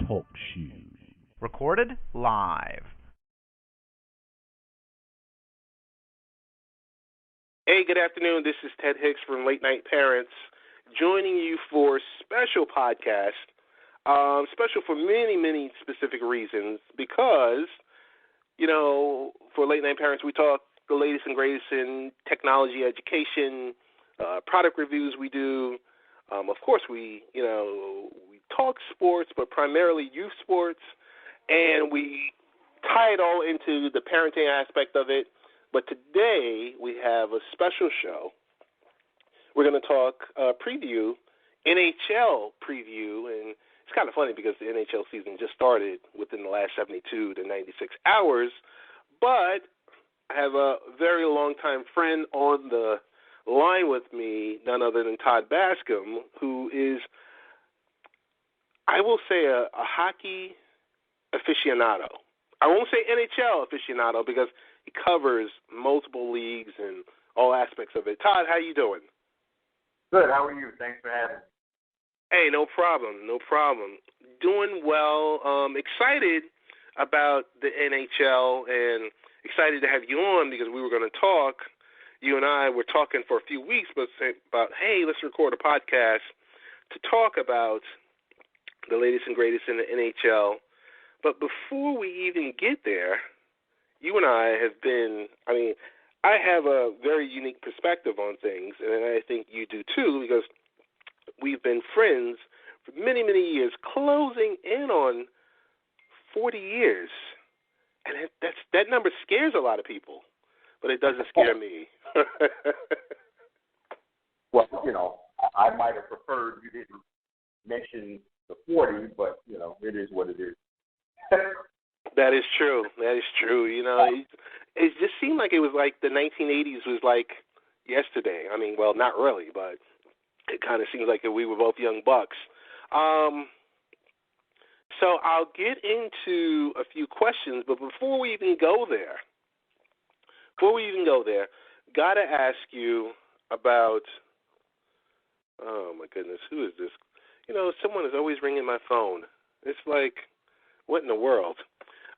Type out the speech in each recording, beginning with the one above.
Talk Shoes. Recorded live. Hey, good afternoon. This is Ted Hicks from Late Night Parents, joining you for a special podcast. Special for many, many specific reasons because, you know, for Late Night Parents, we talk the latest and greatest in technology education, product reviews we do. Of course, we talk sports, but primarily youth sports, and we tie it all into the parenting aspect of it. But today we have a special show. We're going to talk preview, NHL preview, and it's kind of funny because the NHL season just started within the last 72 to 96 hours, but I have a very long-time friend on the line with me, none other than Todd Bascom, who is, I will say, a hockey aficionado. I won't say NHL aficionado because he covers multiple leagues and all aspects of it. Todd, how you doing? Good. How are you? Thanks for having me. Hey, no problem. Doing well. Excited about the NHL and excited to have you on because we were going to talk. You and I were talking for a few weeks about, hey, let's record a podcast to talk about the latest and greatest in the NHL. But before we even get there, you and I have been, I have a very unique perspective on things, and I think you do too, because we've been friends for many, many years, closing in on 40 years. And that number scares a lot of people, but it doesn't scare me. Well, I might have preferred you didn't mention the 40, but, it is what it is. That is true. It just seemed like it was like the 1980s was like yesterday. Well, not really, but it kind of seems like we were both young bucks. So I'll get into a few questions, but before we even go there, gotta ask you about. Oh my goodness, who is this? Someone is always ringing my phone. It's like, what in the world?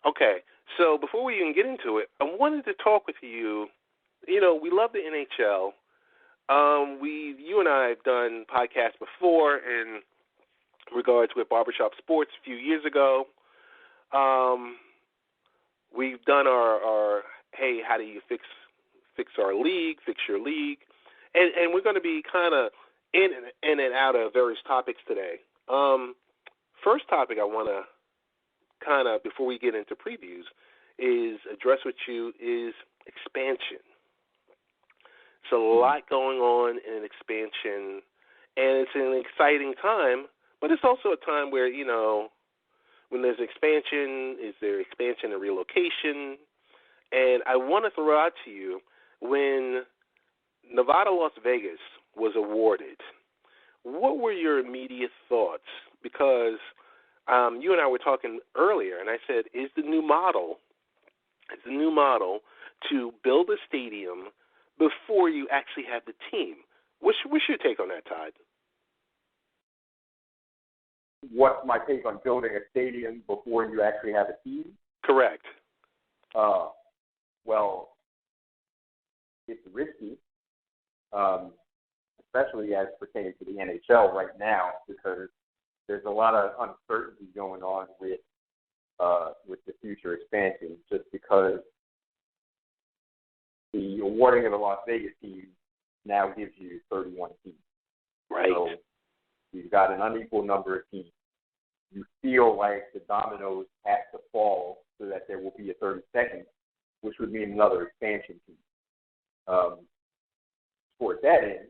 Okay, so before we even get into it, I wanted to talk with you. We love the NHL. You and I have done podcasts before in regards with Barbershop Sports a few years ago. We've done our hey, how do you fix our league, fix your league, and we're going to be kind of in and out of various topics today. First topic I want to kind of, before we get into previews, is address with you is expansion. It's a lot going on in expansion, and it's an exciting time, but it's also a time where, when there's expansion, is there expansion and relocation? And I want to throw out to you, when Nevada, Las Vegas was awarded, what were your immediate thoughts? Because you and I were talking earlier, and I said, is the new model to build a stadium before you actually have the team? What's your take on that, Todd? What's my take on building a stadium before you actually have a team? Correct. Well, it's risky, especially as pertains to the NHL right now, because there's a lot of uncertainty going on with the future expansion, just because the awarding of the Las Vegas team now gives you 31 teams. Right. So you've got an unequal number of teams. You feel like the dominoes have to fall so that there will be a 32nd, which would mean another expansion team. Towards that end,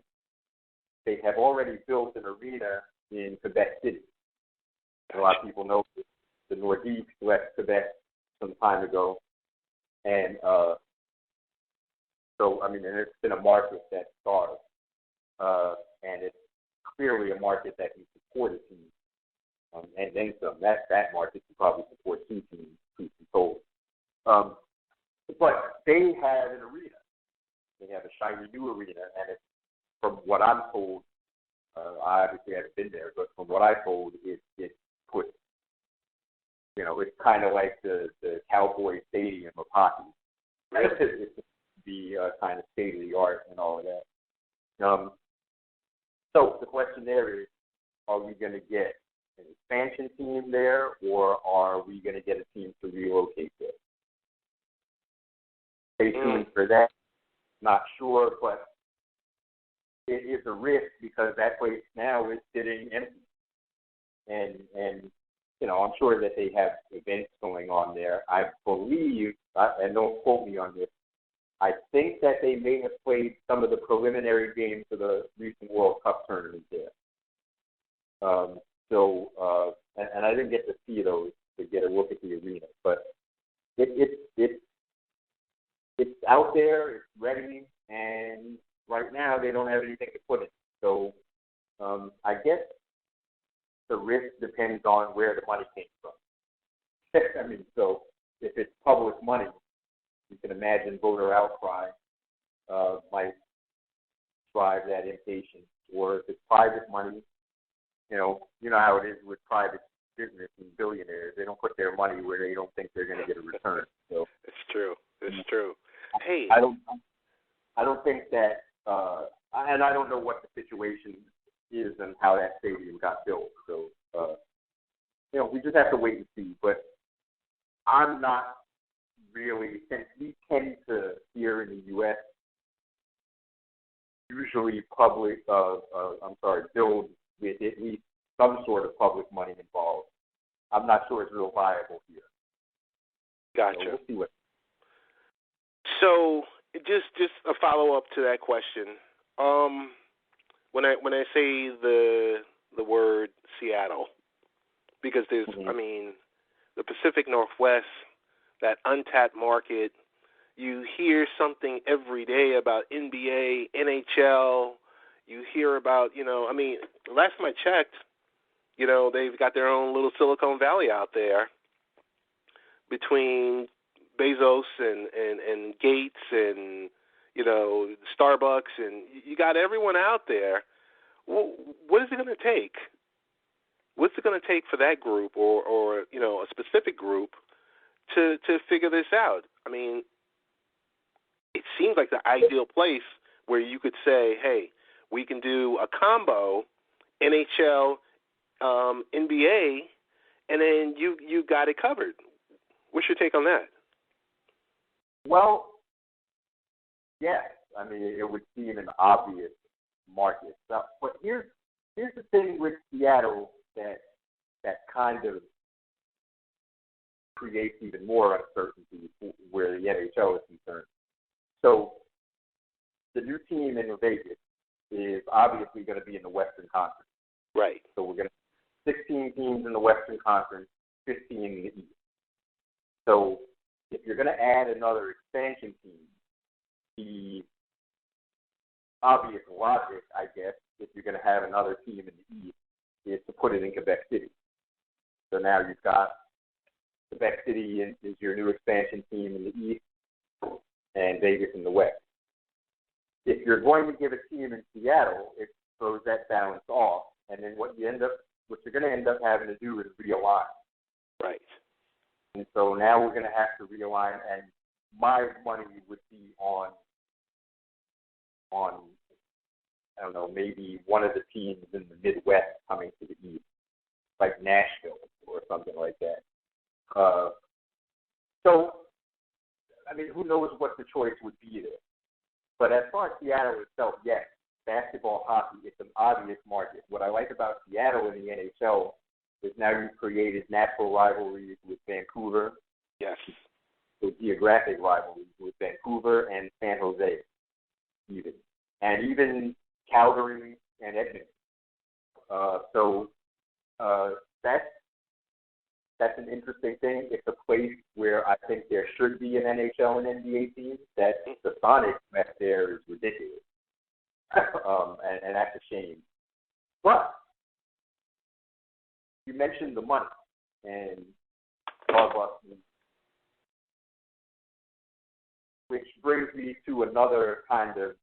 they have already built an arena in Quebec City. A lot of people know the Northeast left Quebec some time ago. And and it's been a market that starved. And it's clearly a market that can support a team. And then some. That market can probably support two teams, truth be told. But they have an arena. They have a shiny new arena, and it's, from what I'm told, I obviously haven't been there, but from what I told, it puts it's kind of like the Cowboy Stadium of hockey. It's be kind of state of the art and all of that. So the question there is, are we going to get an expansion team there, or are we going to get a team to relocate there? Stay tuned for that. Not sure, but it is a risk because that place now is sitting empty. And I'm sure that they have events going on there. I believe, and don't quote me on this, I think that they may have played some of the preliminary games for the recent World Cup tournament there. And I didn't get to see those to get a look at the arena, but it's out there, it's ready, and right now they don't have anything to put in. So I guess the risk depends on where the money came from. So if it's public money, you can imagine voter outcry might drive that impatience. Or if it's private money, you know how it is with private business and billionaires. They don't put their money where they don't think they're going to get a return. So it's true. It's true. Hey, I don't think that, and I don't know what the situation is and how that stadium got built. So we just have to wait and see. But I'm not really, since we tend to here in the U.S. usually build with at least some sort of public money involved. I'm not sure it's real viable here. Gotcha. So we'll see what. So just a follow up to that question. When I say the word Seattle, because there's the Pacific Northwest, that untapped market, you hear something every day about NBA, NHL. You hear about, last time I checked, they've got their own little Silicon Valley out there between Bezos and Gates and, Starbucks, and you got everyone out there. Well, what is it going to take? What's it going to take for that group or a specific group to figure this out? I mean, it seems like the ideal place where you could say, hey, we can do a combo, NHL, NBA, and then you got it covered. What's your take on that? Well, yes. I mean, it would seem an obvious market. But here's the thing with Seattle that kind of creates even more uncertainty where the NHL is concerned. So the new team in Vegas is obviously going to be in the Western Conference. Right. So we're going to 16 teams in the Western Conference, 15 in the East. So if you're going to add another expansion team, the obvious logic, I guess, if you're going to have another team in the East, is to put it in Quebec City. So now you've got Quebec City is your new expansion team in the East, and Vegas in the West. If you're going to give a team in Seattle, it throws that balance off, and then what you're going to end up having to do is realign. Right. And so now we're going to have to realign, and my money would be on I don't know, maybe one of the teams in the Midwest coming to the East, like Nashville or something like that. So, I mean, who knows what the choice would be there. But as far as Seattle itself, yes, basketball, hockey, it's an obvious market. What I like about Seattle in the NHL is now you've created natural rivalries with Vancouver. Yes. So geographic rivalries with Vancouver and San Jose, even. And even Calgary and Edmonton. That's an interesting thing. It's a place where I think there should be an NHL and NBA team. That the Sonics back there is ridiculous, and that's a shame. But you mentioned the money and Starbucks, which brings me to another kind of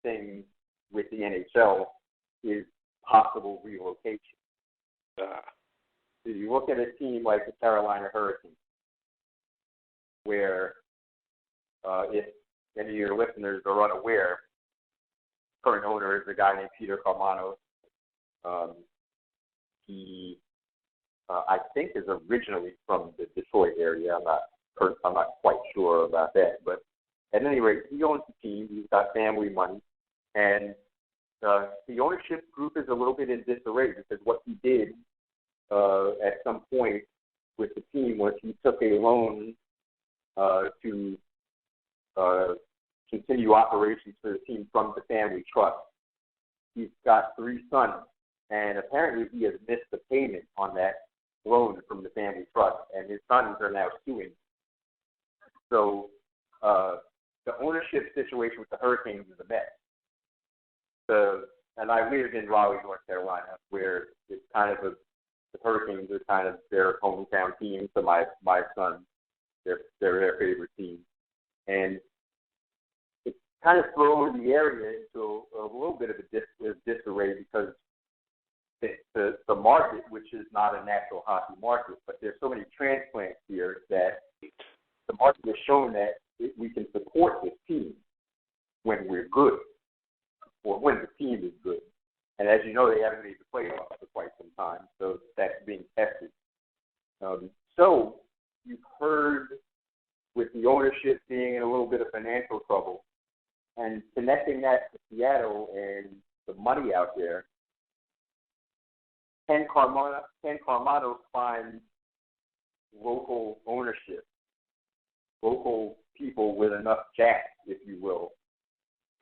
thing with the NHL is possible relocation. you look at a team like the Carolina Hurricanes, where if any of your listeners are unaware, current owner is a guy named Peter Carmano. He, I think, is originally from the Detroit area. I'm not quite sure about that, but at any rate, he owns the team. He's got family money, and the ownership group is a little bit in disarray because what he did at some point with the team was he took a loan to continue operations for the team from the family trust. He's got 3 sons, and apparently he has missed the payment on that loan from the family trust, and his sons are now suing. So the ownership situation with the Hurricanes is a mess. And I live in Raleigh, North Carolina, where it's kind of the Hurricanes are kind of their hometown team. So my sons, they're their favorite team, and it's kind of thrown the area into a little bit of a disarray because the market, which is not a natural hockey market, but there's so many transplants here that the market has shown that we can support this team when we're good, or when the team is good. And as you know, they haven't made the playoffs for quite some time, so that's being tested. So you've heard with the ownership being in a little bit of financial trouble, and connecting that to Seattle and the money out there, Ken Carmano finds local ownership, local people with enough jack, if you will,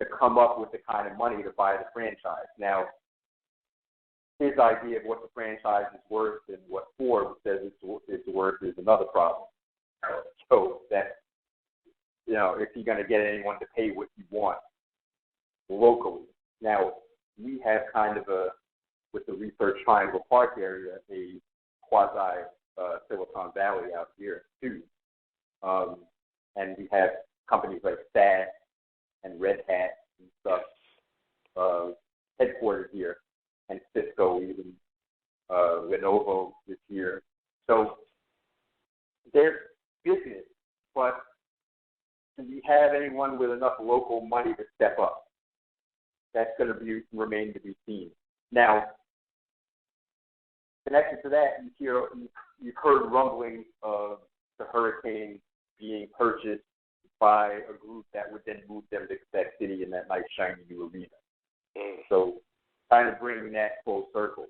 to come up with the kind of money to buy the franchise. Now, his idea of what the franchise is worth and what Forbes says it's worth is another problem. So that, if you're going to get anyone to pay what you want locally. Now, we have kind of with the Research Triangle Park area, a quasi Silicon Valley out here too. And we have companies like SAS and Red Hat and stuff headquartered here, and Cisco even, Lenovo is here. So they're business, but do we have anyone with enough local money to step up? That's going to remain to be seen. Now, connected to that, you've heard rumblings of the Hurricanes being purchased by a group that would then move them to Quebec City in that nice shiny new arena. So kind of bringing that full circle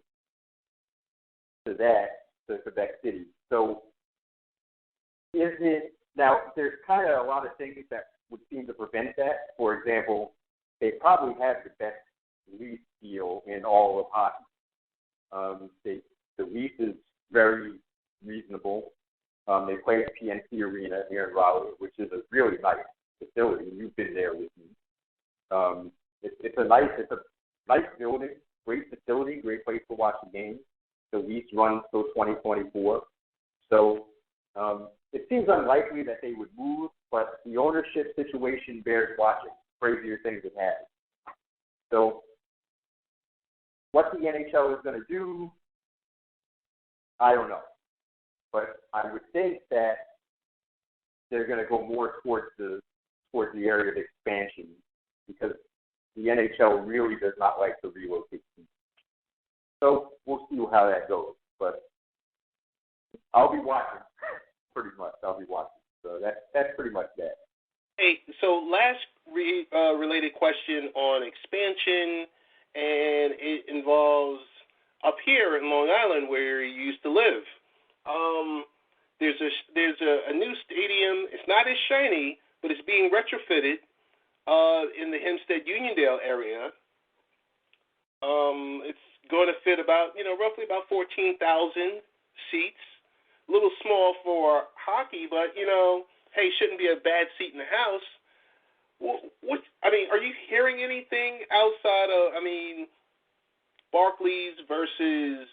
to Quebec City. So now there's kind of a lot of things that would seem to prevent that. For example, they probably have the best lease deal in all of hockey. The lease is very reasonable. They play at PNC Arena here in Raleigh, which is a really nice facility. You've been there with me. It's a nice building, great facility, great place to watch the game. The lease runs till 2024. So it seems unlikely that they would move, but the ownership situation bears watching. Crazier things have happened. So what the NHL is going to do, I don't know. But I would think that they're going to go more towards the area of expansion, because the NHL really does not like to relocate teams. So we'll see how that goes. But I'll be watching, pretty much. I'll be watching. So that's pretty much that. Hey, so last related question on expansion, and it involves up here in Long Island where you used to live. There's a new stadium. It's not as shiny, but it's being retrofitted in the Hempstead-Uniondale area. It's going to fit roughly about 14,000 seats. A little small for hockey, but hey, shouldn't be a bad seat in the house. Are you hearing anything outside of Barclays versus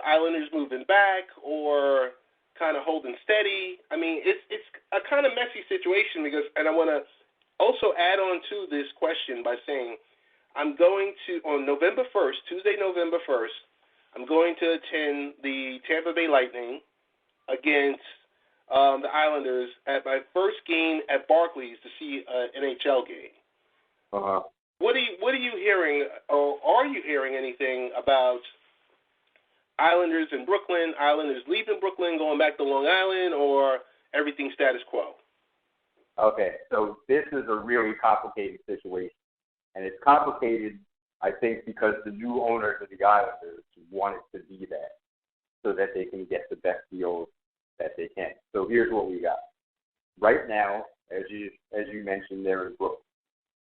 Islanders moving back, or kind of holding steady? It's a kind of messy situation and I want to also add on to this question by saying I'm going to, on November 1st, Tuesday, November 1st, I'm going to attend the Tampa Bay Lightning against the Islanders at my first game at Barclays to see an NHL game. Uh-huh. What are you hearing, or are you hearing anything about Islanders in Brooklyn, Islanders leaving Brooklyn, going back to Long Island, or everything status quo? Okay, so this is a really complicated situation. And it's complicated, I think, because the new owners of the Islanders want it to be that so that they can get the best deals that they can. So here's what we got. Right now, as you mentioned, they're in Brooklyn,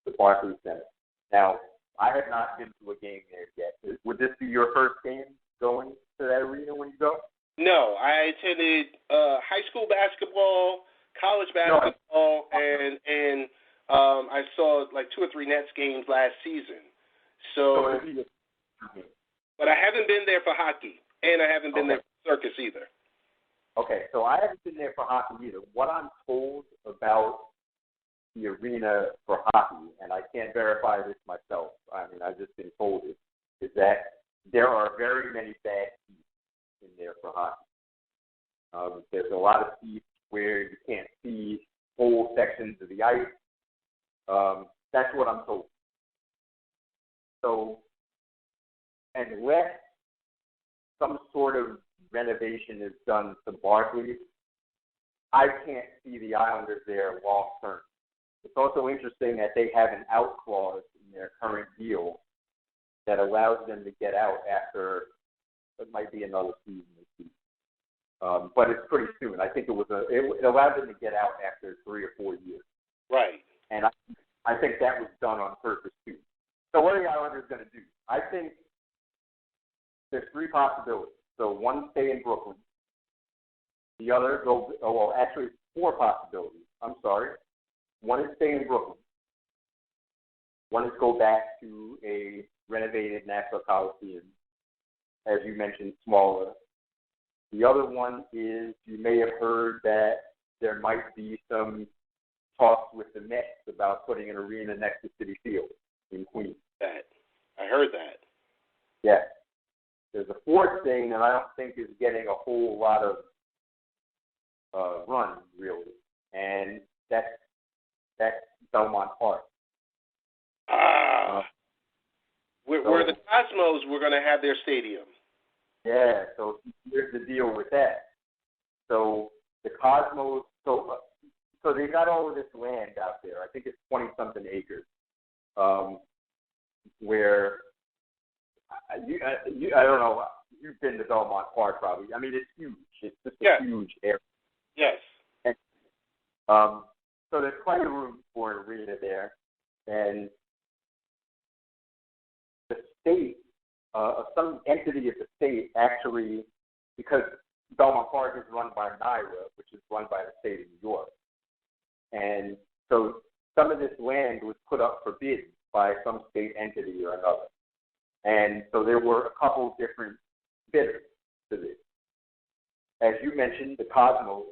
the Barclays Center. Now, I have not been to a game there yet. Would this be your first game going to that arena when you go? No, I attended high school basketball, college basketball, and I saw like 2 or 3 Nets games last season. So, but I haven't been there for hockey, and I haven't been there for circus either. Okay, so I haven't been there for hockey either. What I'm told about the arena for hockey, and I can't verify this myself, I mean, I've just been told it, is that there are very many bad seats in there for hockey. There's a lot of seats where you can't see whole sections of the ice. That's what I'm told. So, unless some sort of renovation is done to Barclays, I can't see the Islanders there long term. It's also interesting that they have an out clause in their current deal that allows them to get out after it might be another season or 2. But it's pretty soon. I think it allowed them to get out after 3 or 4 years. Right. And I think that was done on purpose too. So what are the Islanders going to do? I think there's 3 possibilities. So one, stay in Brooklyn. The other, actually 4 possibilities. I'm sorry. One is stay in Brooklyn. One is go back to a renovated Nassau Coliseum, as you mentioned, smaller. The other one is you may have heard that there might be some talks with the Mets about putting an arena next to Citi Field in Queens. I heard that. Yeah. There's a 4th thing that I don't think is getting a whole lot of run, really, and that's Belmont Park. Where the Cosmos were going to have their stadium. Yeah, so here's the deal with that. So the Cosmos, so they got all of this land out there. I think it's 20-something acres, where I don't know. You've been to Belmont Park, probably. I mean, it's huge. It's just a huge area. Yes. And, so there's plenty of room for an arena there, and the state, some entity of the state actually, because Belmont Park is run by NYRA, which is run by the state of New York, and so some of this land was put up for bid by some state entity or another. And so there were a couple different bidders to this. As you mentioned, the Cosmos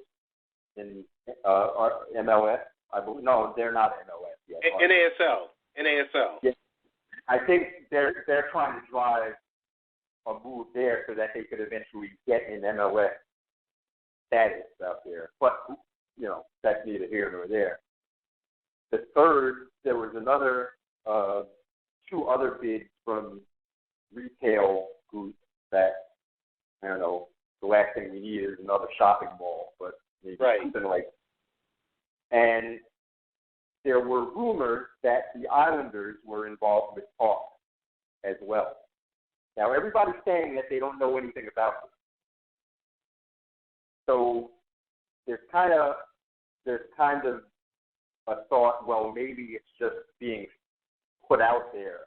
in MLS, I believe. No, they're not MLS yet. NASL. Yeah. I think they're trying to drive a move there so that they could eventually get an MLS status out there. But, that's neither here nor there. The third, there was another 2 other bids from retail groups that, I don't know, the last thing we need is another shopping mall, but maybe something like that. And there were rumors that the Islanders were involved with talks as well. Now, everybody's saying that they don't know anything about this. So there's kind of a thought, well, maybe it's just being put out there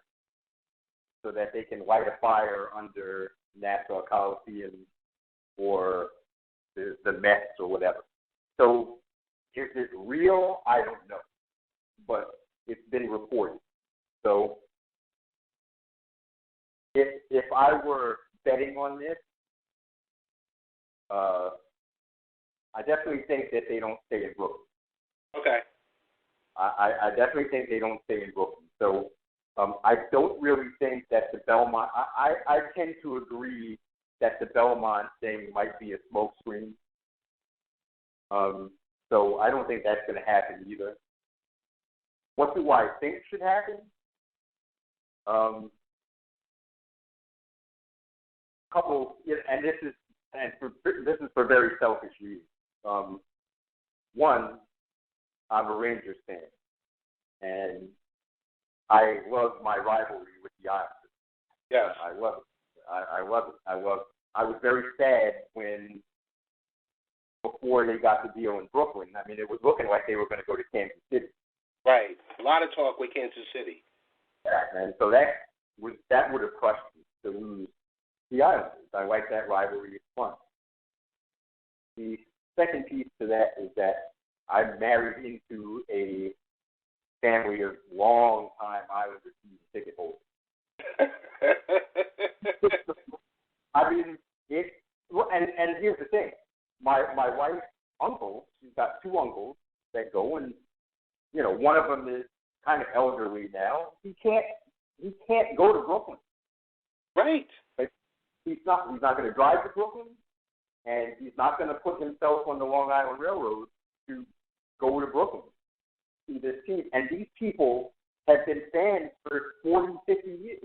so that they can light a fire under Nassau Coliseum or the Mets or whatever. So is it real? I don't know. But it's been reported. So if I were betting on this, I definitely think that they don't stay in Brooklyn. Okay. I definitely think they don't stay in Brooklyn. So I don't really think that the Belmont. I tend to agree that the Belmont thing might be a smokescreen. So I don't think that's going to happen either. What do I think should happen? This is for very selfish reasons. One, I'm a Rangers fan, and I love my rivalry with the Islanders. Yes, I love it. I was very sad when, before they got the deal in Brooklyn. I mean, it was looking like they were going to go to Kansas City. right. A lot of talk with Kansas City. Yeah, and so that would have crushed me to lose the Islanders. I like that rivalry. It's fun. The second piece to that is that I'm married into a family of long-time Islander season ticket holders. I mean, and here's the thing. My wife's uncle, she's got two uncles that go, and one of them is kind of elderly now. He can't go to Brooklyn. Right. Like, he's not going to drive to Brooklyn, and he's not going to put himself on the Long Island Railroad to go to Brooklyn to see this team. And these people have been fans for 40, 50 years,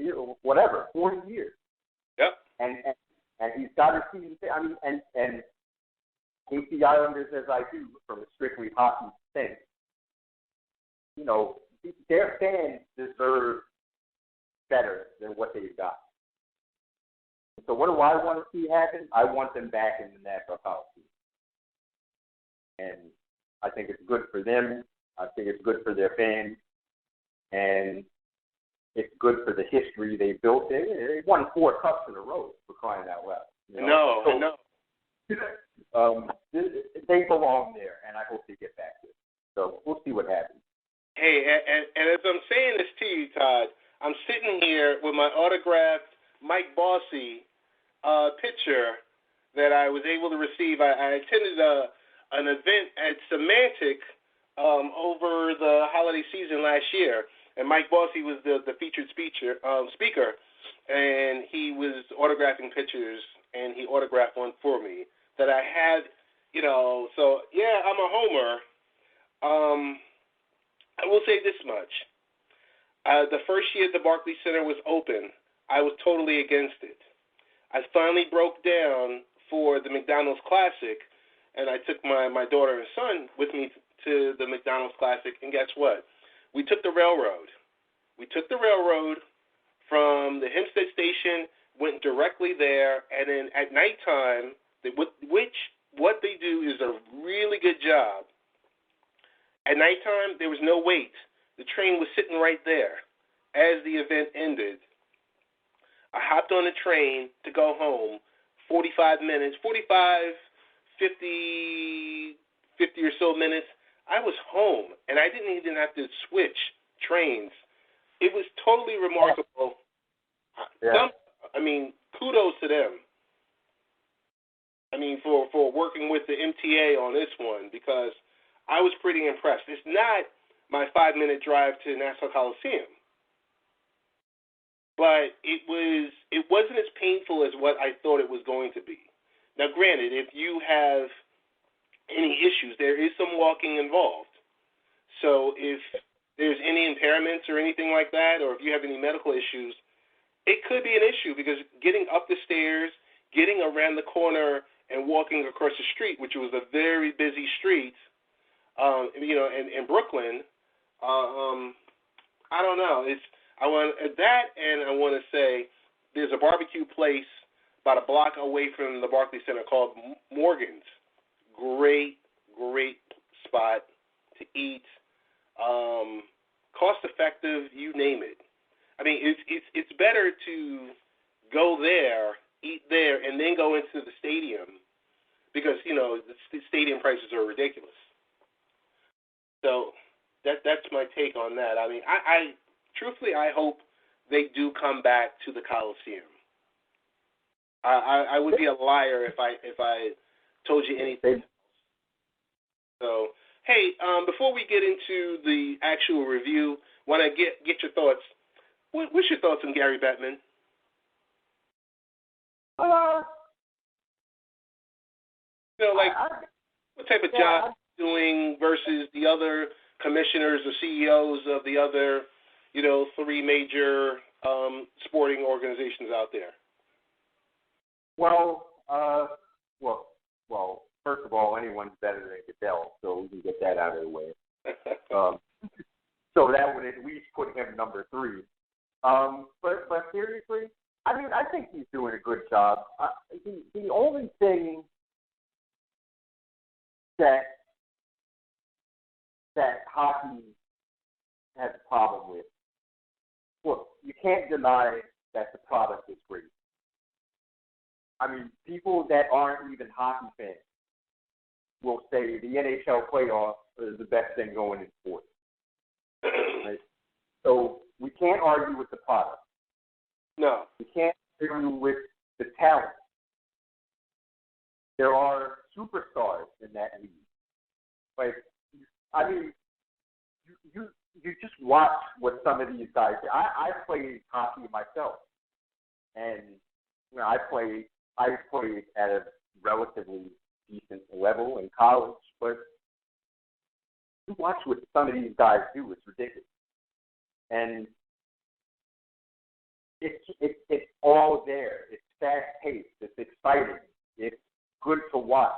40 years. Yep. And he's got to see. I mean, and hate the Islanders as I do from a strictly hockey thing. Their fans deserve better than what they've got. So what do I want to see happen? I want them back in the National Coliseum. And I think it's good for them. I think it's good for their fans. And it's good for the history they built. They won 4 cups in a row, for crying out loud. No. They belong there, and I hope they get back there. So we'll see what happens. Hey, and as I'm saying this to you, Todd, I'm sitting here with my autographed Mike Bossy picture that I was able to receive. I attended an event at Semantic over the holiday season last year, and Mike Bossy was the featured speaker, and he was autographing pictures, and he autographed one for me that I had, So, yeah, I'm a homer. I will say this much. The first year the Barclays Center was open, I was totally against it. I finally broke down for the McDonald's Classic, and I took my daughter and son with me to the McDonald's Classic, and guess what? We took the railroad. We took the railroad from the Hempstead Station, went directly there, and then at nighttime, what they do is a really good job. At nighttime, there was no wait. The train was sitting right there. As the event ended, I hopped on the train to go home, 50 or so minutes. I was home, and I didn't even have to switch trains. It was totally remarkable. Yeah. Kudos to them. For working with the MTA on this one, because I was pretty impressed. It's not my 5-minute drive to Nassau Coliseum, but it wasn't as painful as what I thought it was going to be. Now, granted, if you have any issues, there is some walking involved. So if there's any impairments or anything like that, or if you have any medical issues, it could be an issue, because getting up the stairs, getting around the corner, and walking across the street, which was a very busy street, in Brooklyn, I don't know. I want that, and I want to say there's a barbecue place about a block away from the Barclays Center called Morgan's. Great spot to eat. Cost effective, you name it. It's better to go there, eat there, and then go into the stadium, because the stadium prices are ridiculous. So that's my take on that. I truthfully, I hope they do come back to the Coliseum. I would be a liar if I told you anything. So, hey, before we get into the actual review, want to get your thoughts. What's your thoughts on Gary Bettman? Like what type of job doing versus the other commissioners or CEOs of the other, 3 major sporting organizations out there? Well, first of all, anyone's better than Goodell, so we can get that out of the way. So that would at least put him number 3. But seriously, I mean, I think he's doing a good job. The only thing that hockey has a problem with, look, you can't deny that the product is great. I mean, people that aren't even hockey fans will say the NHL Playoffs is the best thing going in sports. Right? So we can't argue with the product. No. We can't argue with the talent. There are superstars in that league. Like, I mean, you just watch what some of these guys do. I played hockey myself, and I played at a relatively decent level in college, but you watch what some of these guys do, it's ridiculous. And it's all there. It's fast-paced. It's exciting. It's good to watch.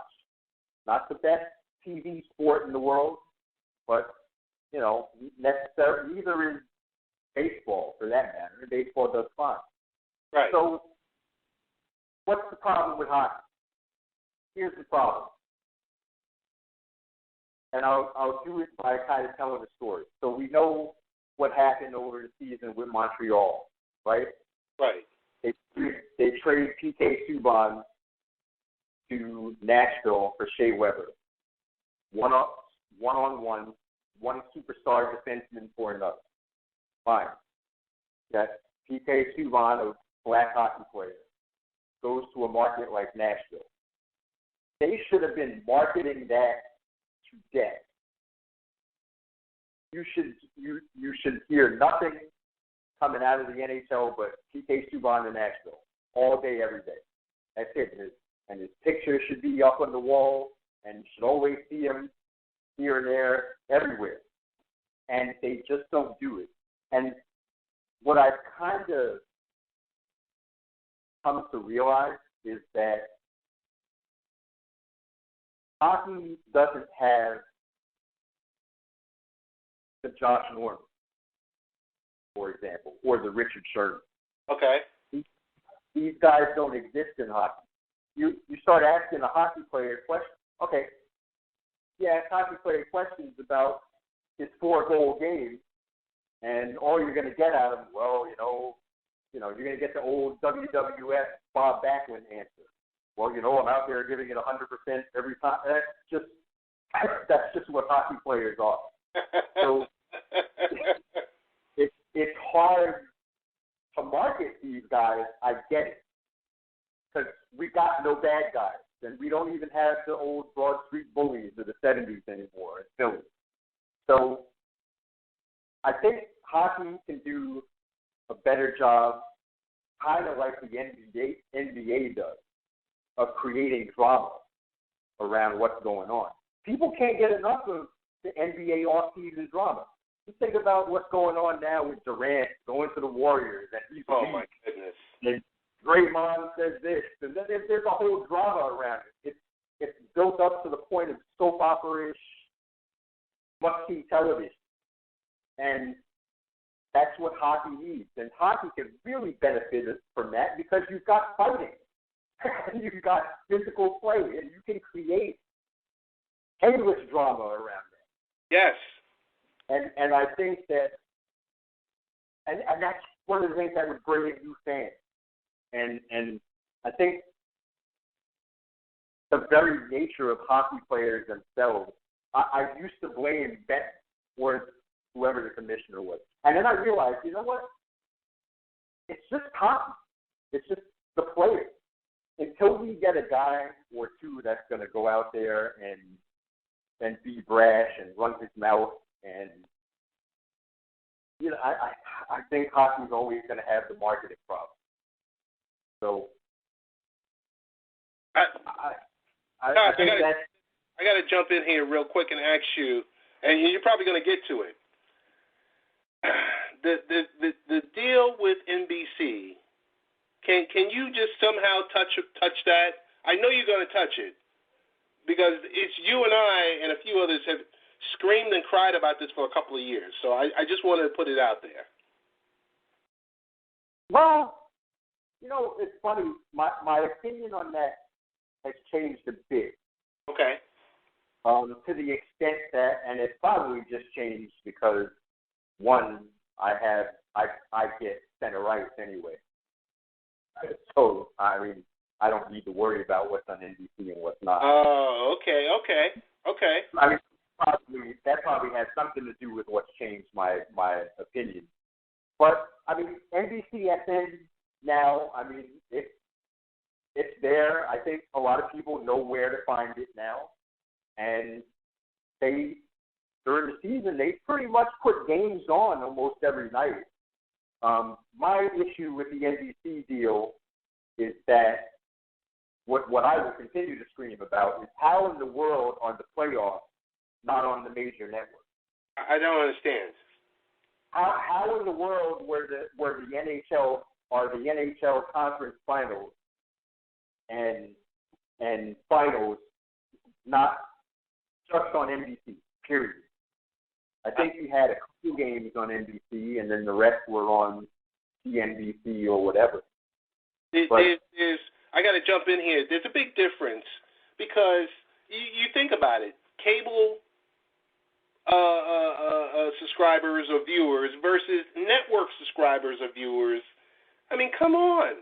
Not the best TV sport in the world, but, necessarily neither is baseball, for that matter. Baseball does fine. Right. So what's the problem with hockey? Here's the problem. And I'll do it by kind of telling the story. So we know what happened over the season with Montreal, right? Right. They traded P.K. Subban to Nashville for Shea Weber. One-on-one, one superstar defenseman for another. Fine. That P.K. Subban, a black hockey player, goes to a market like Nashville. They should have been marketing that to death. You should hear nothing coming out of the NHL but P.K. Subban in Nashville all day, every day. That's it. And his picture should be up on the wall, and you should always see him here and there, everywhere. And they just don't do it. And what I've kind of come to realize is that hockey doesn't have the Josh Norman, for example, or the Richard Sherman. Okay. These guys don't exist in hockey. You start asking a hockey player questions. Okay, yeah, hockey player questions about his 4-goal game, and all you're going to get out of him, you're going to get the old WWF Bob Backlund answer. Well, I'm out there giving it 100% every time. That's just what hockey players are. So it's hard to market these guys. I get it, because we got no bad guys, and we don't even have the old Broad Street Bullies of the 70s anymore in Philly. So I think hockey can do a better job, kind of like the NBA does, of creating drama around what's going on. People can't get enough of the NBA off-season drama. Just think about what's going on now with Durant going to the Warriors. And he's my goodness. And Draymond says this. And then there's a whole drama around it. It's built up to the point of soap opera-ish, must-see television. And that's what hockey needs. And hockey can really benefit from that because you've got fighting. You've got physical play, and you can create endless drama around that. Yes. And I think that, and that's one of the things that would bring in new fans. And I think the very nature of hockey players themselves, I used to blame Bet or whoever the commissioner was. And then I realized, you know what? It's just hockey. It's just the players. Until we get a guy or two that's going to go out there and be brash and run his mouth, and I think hockey's always going to have the marketing problem. So I got to jump in here real quick and ask you, and you're probably going to get to it. The deal with NBC, can you just somehow touch that? I know you're going to touch it because it's you and I and a few others have screamed and cried about this for a couple of years. So I just wanted to put it out there. Well, it's funny. My opinion on that has changed a bit. Okay. To the extent that, and it probably just changed because, one, I get center ice anyway. So, I mean, I don't need to worry about what's on NBC and what's not. Oh, okay. I mean, that probably has something to do with what's changed my opinion. But, I mean, NBCSN now, I mean, it's there. I think a lot of people know where to find it now. And during the season, they pretty much put games on almost every night. My issue with the NBC deal is that what I will continue to scream about is how in the world are the playoffs not on the major network? I don't understand. How in the world were the NHL are the NHL conference finals and finals not just on NBC, period. I think you had a couple games on NBC, and then the rest were on CNBC or whatever. I got to jump in here. There's a big difference because you think about it. Cable subscribers or viewers versus network subscribers or viewers. I mean, come on.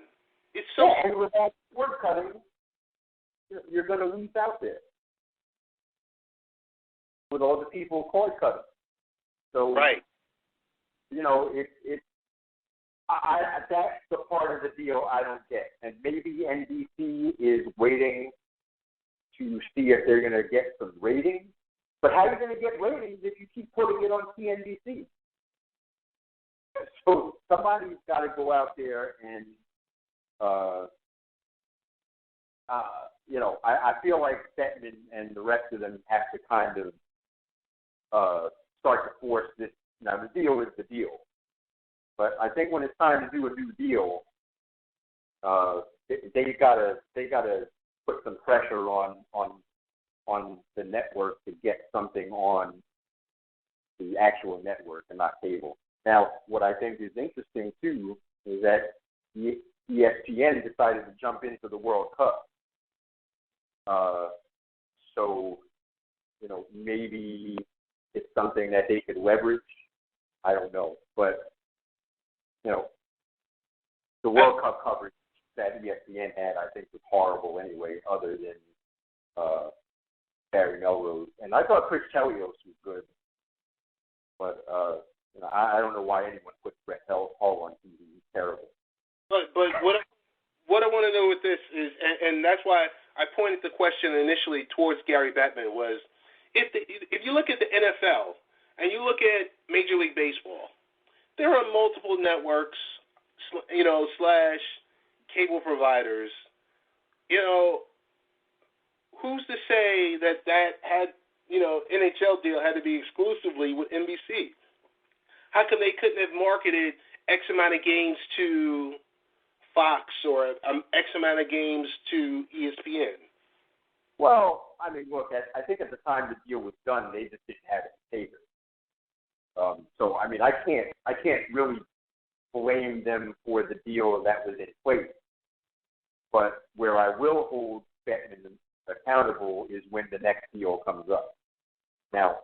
It's so... Yeah, and without cord cutting, you're going to lose out there with all the people cord cutting. So, right. That's the part of the deal I don't get. And maybe NBC is waiting to see if they're going to get some ratings. But how are you going to get ratings if you keep putting it on CNBC? So somebody's got to go out there and, I feel like Bettman and the rest of them have to kind of start to force this. Now, the deal is the deal. But I think when it's time to do a new deal, they gotta put some pressure on the network to get something on the actual network and not cable. Now, what I think is interesting too is that ESPN decided to jump into the World Cup. So maybe it's something that they could leverage. I don't know, but the World Cup coverage that ESPN had, I think, was horrible anyway, other than Barry Melrose. And I thought Chris Chelios was good, but I don't know why anyone put Brett Hull on TV. He's terrible. But what I want to know with this is, and that's why I pointed the question initially towards Gary Bettman, was if you look at the NFL and you look at Major League Baseball, there are multiple networks, slash cable providers. Who's to say that had, NHL deal had to be exclusively with NBC? How come they couldn't have marketed X amount of games to Fox or X amount of games to ESPN? Well, I mean, look, I think at the time the deal was done, they just didn't have it in favor. So, I mean, I can't really blame them for the deal that was in place. But where I will hold Bettman accountable is when the next deal comes up. Now,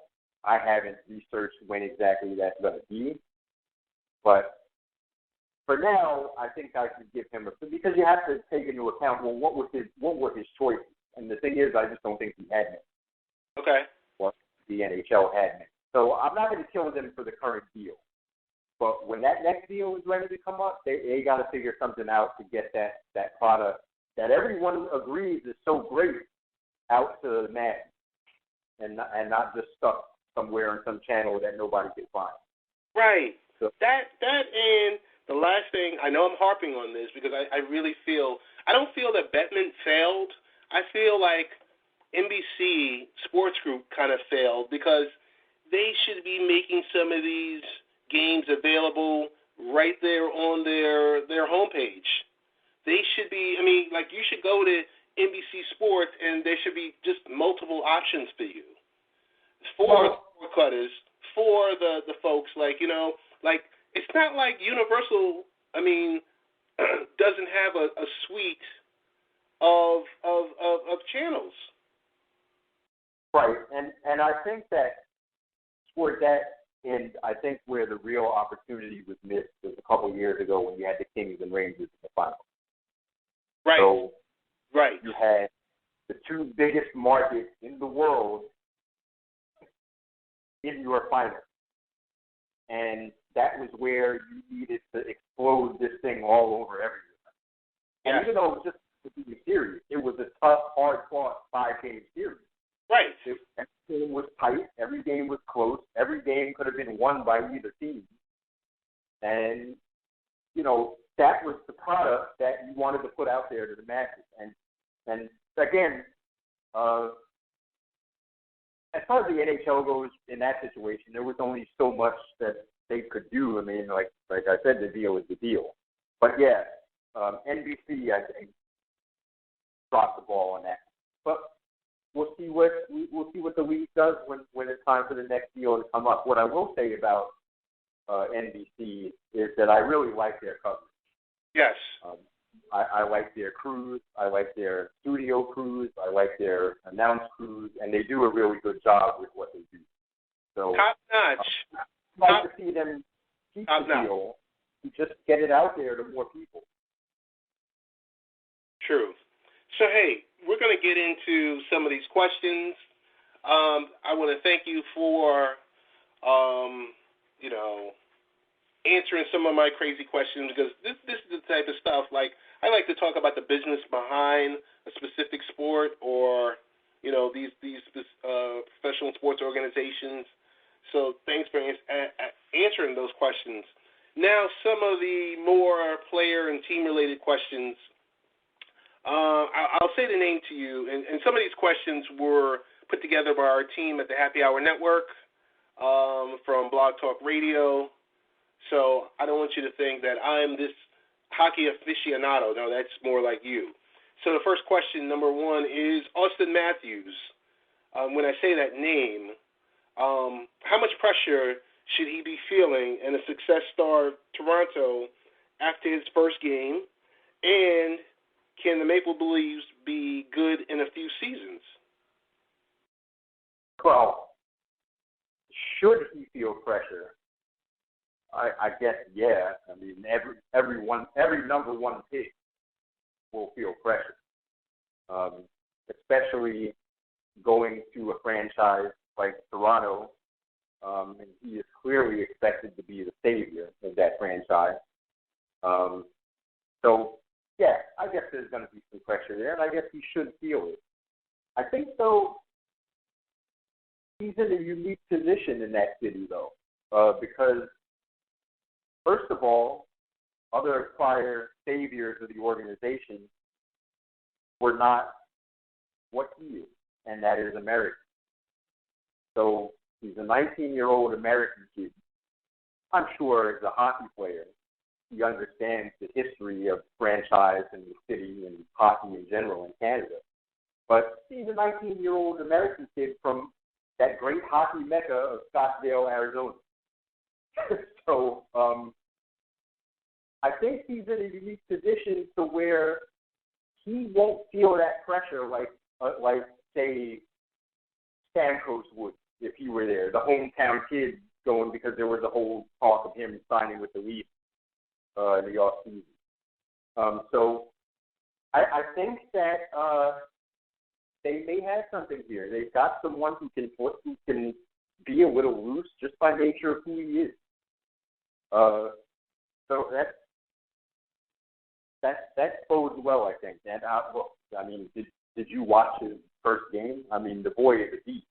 I haven't researched when exactly that's going to be, but for now, I think I could give him because you have to take into account, well, what were his choices? And the thing is, I just don't think he had many. Okay. Well, the NHL had many. So I'm not going to kill them for the current deal. But when that next deal is ready to come up, they got to figure something out to get that product that everyone agrees is so great out to the man, and not just stuck somewhere on some channel that nobody can find. Right. So, that and the last thing, I know I'm harping on this because I really feel, I don't feel that Bettman failed. I feel like NBC Sports Group kind of failed because they should be making some of these games available right there on their homepage. They should be, I mean, like you should go to NBC Sports and there should be just multiple options for you. For cutters, for the folks, like, you know, like it's not like Universal, I mean, doesn't have a suite of channels. Right, and I think that for that, and I think where the real opportunity was missed was a couple of years ago when you had the Kings and Rangers in the final. Right. So right. You had the two biggest markets in the world in your final. And that was where you needed to explode this thing all over everywhere. And even though it was just to be serious, it was a tough, hard-fought 5-game series. Right. Every game was tight. Every game was close. Every game could have been won by either team. And, you know, that was the product that you wanted to put out there to the masses. And again, as far as the NHL goes in that situation, there was only so much that they could do. I mean, like I said, the deal is the deal. But yeah, NBC, I think, dropped the ball on that. But we'll see what the league does when it's time for the next deal to come up. What I will say about NBC is that I really like their coverage. Yes. I like their crews. I like their studio crews. I like their announce crews, and they do a really good job with what they do. So top notch. I'd like to see them keep the deal and just get it out there to more people. True. So hey, we're going to get into some of these questions. I want to thank you for, answering some of my crazy questions, because this is the type of stuff, like, I like to talk about the business behind a specific sport or, you know, these professional sports organizations. So thanks for answering those questions. Now, some of the more player and team-related questions. I'll say the name to you, and some of these questions were put together by our team at the Happy Hour Network from Blog Talk Radio. So I don't want you to think that I'm this hockey aficionado. No, that's more like you. So the first question, number one, is Austin Matthews. When I say that name, how much pressure should he be feeling in a success star of Toronto after his first game? And can the Maple Leafs be good in a few seasons? Well, should he feel pressure? I guess, yeah. I mean, every number one pick will feel pressure, especially going to a franchise like Toronto, and he is clearly expected to be the savior of that franchise. So, yeah, I guess there's going to be some pressure there, and I guess he should feel it. I think, though, he's in a unique position in that city, though, because first of all, other prior saviors of the organization were not what he is, and that is American. So he's a 19-year-old American kid. I'm sure as a hockey player, he understands the history of the franchise and the city and hockey in general in Canada. But he's a 19-year-old American kid from that great hockey mecca of Scottsdale, Arizona. So I think he's in a unique position to where he won't feel that pressure like say, Stamkos would if he were there, the hometown kid going, because there was a whole talk of him signing with the Leafs in the offseason. So I think that they may have something here. They've got someone who can be a little loose just by nature of who he is. So that bodes well, I think. And I mean, did you watch his first game? I mean, the boy is a beast,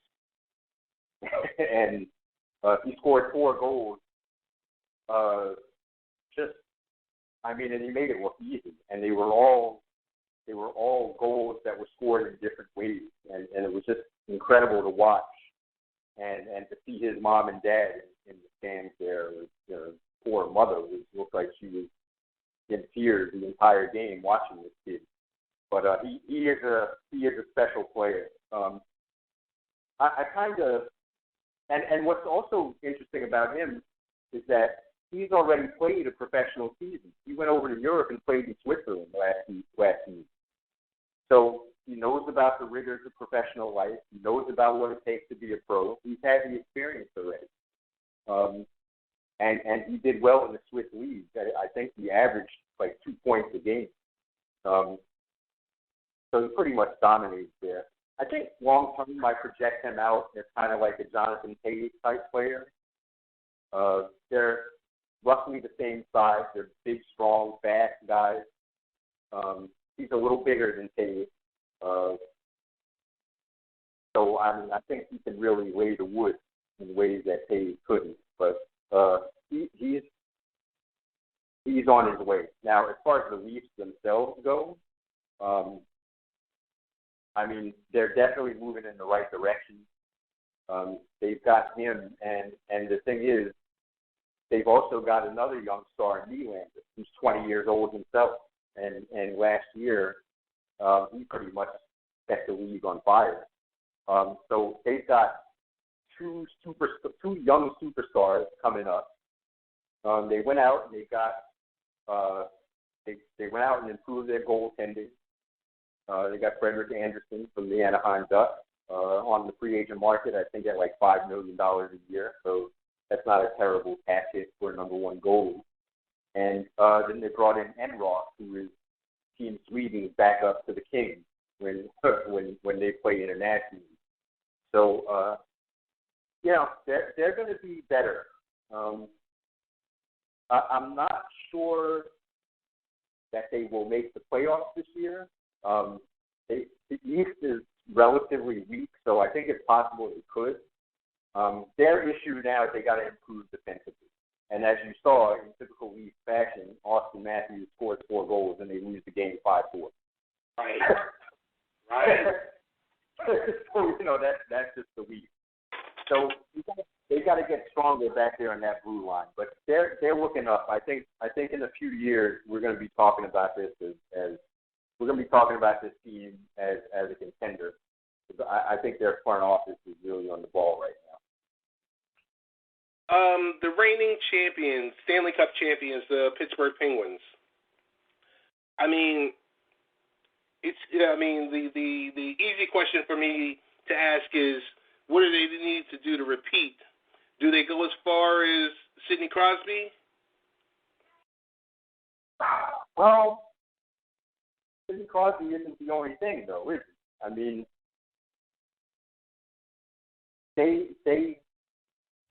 and he scored 4 goals. And he made it look easy, and they were all They were all goals that were scored in different ways, and it was just incredible to watch. And to see his mom and dad in the stands there, their poor mother looked like she was in tears the entire game watching this kid. But he is a special player. I kind of, and what's also interesting about him is that he's already played a professional season. He went over to Europe and played in Switzerland last season. So he knows about the rigors of professional life. He knows about what it takes to be a pro. He's had the experience already. And he did well in the Swiss league. I think he averaged like 2 points a game. So he pretty much dominates there. I think long term I project him out as kind of like a Jonathan Tate type player. They're roughly the same size. They're big, strong, fast guys. He's a little bigger than Tate. So, I mean, I think he can really lay the wood in ways that Tate couldn't. But he's on his way. Now, as far as the Leafs themselves go, I mean, they're definitely moving in the right direction. They've got him, and the thing is, they've also got another young star in Nylander, who's 20 years old himself. And last year, he pretty much set the league on fire. So they've got two young superstars coming up. They went out and they went out and improved their goaltending. They got Frederik Andersen from the Anaheim Ducks on the free agent market, I think at like $5 million a year. So that's not a terrible cash hit for a number one goalie. And then they brought in Enroth, who is Team Sweden's backup to the Kings when they play internationally. So they're going to be better. I'm not sure that they will make the playoffs this year. The East is relatively weak, so I think it's possible they could. Their issue now is they got to improve defensively. And as you saw, in typical Leafs fashion, Austin Matthews scored 4 goals and they lose the game 5-4. Right. So, that's just the Leafs. So they got to get stronger back there on that blue line. But they're looking up. I think in a few years we're going to be talking about this as we're going to be talking about this team as a contender. I think their front office is really on the ball right now. The reigning champions, Stanley Cup champions, the Pittsburgh Penguins. I mean, the easy question for me to ask is, what do they need to do to repeat? Do they go as far as Sidney Crosby? Well, Sidney Crosby isn't the only thing, though, is it? I mean, they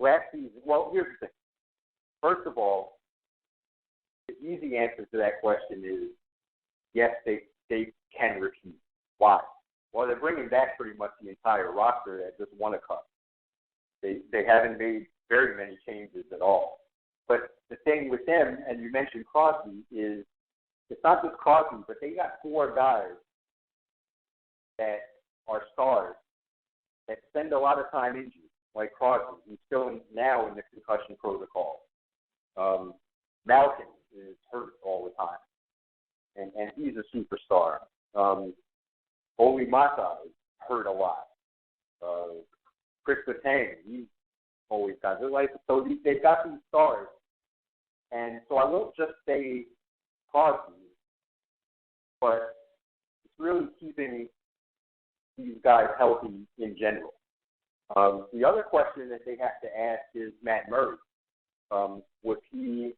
last season. Well, here's the thing. First of all, the easy answer to that question is yes, they can repeat. Why? Well, they're bringing back pretty much the entire roster that just won a cup. They haven't made very many changes at all. But the thing with them, and you mentioned Crosby, is it's not just Crosby, but they got 4 guys that are stars that spend a lot of time injured, like Crosby, who's still now in the concussion protocol. Malkin is hurt all the time, and he's a superstar. Oli Mata is hurt a lot. Chris Letang, he's always got it. Like, so they've got these stars. And so I won't just say Crosby, but it's really keeping these guys healthy in general. The other question that they have to ask is Matt Murray. Was he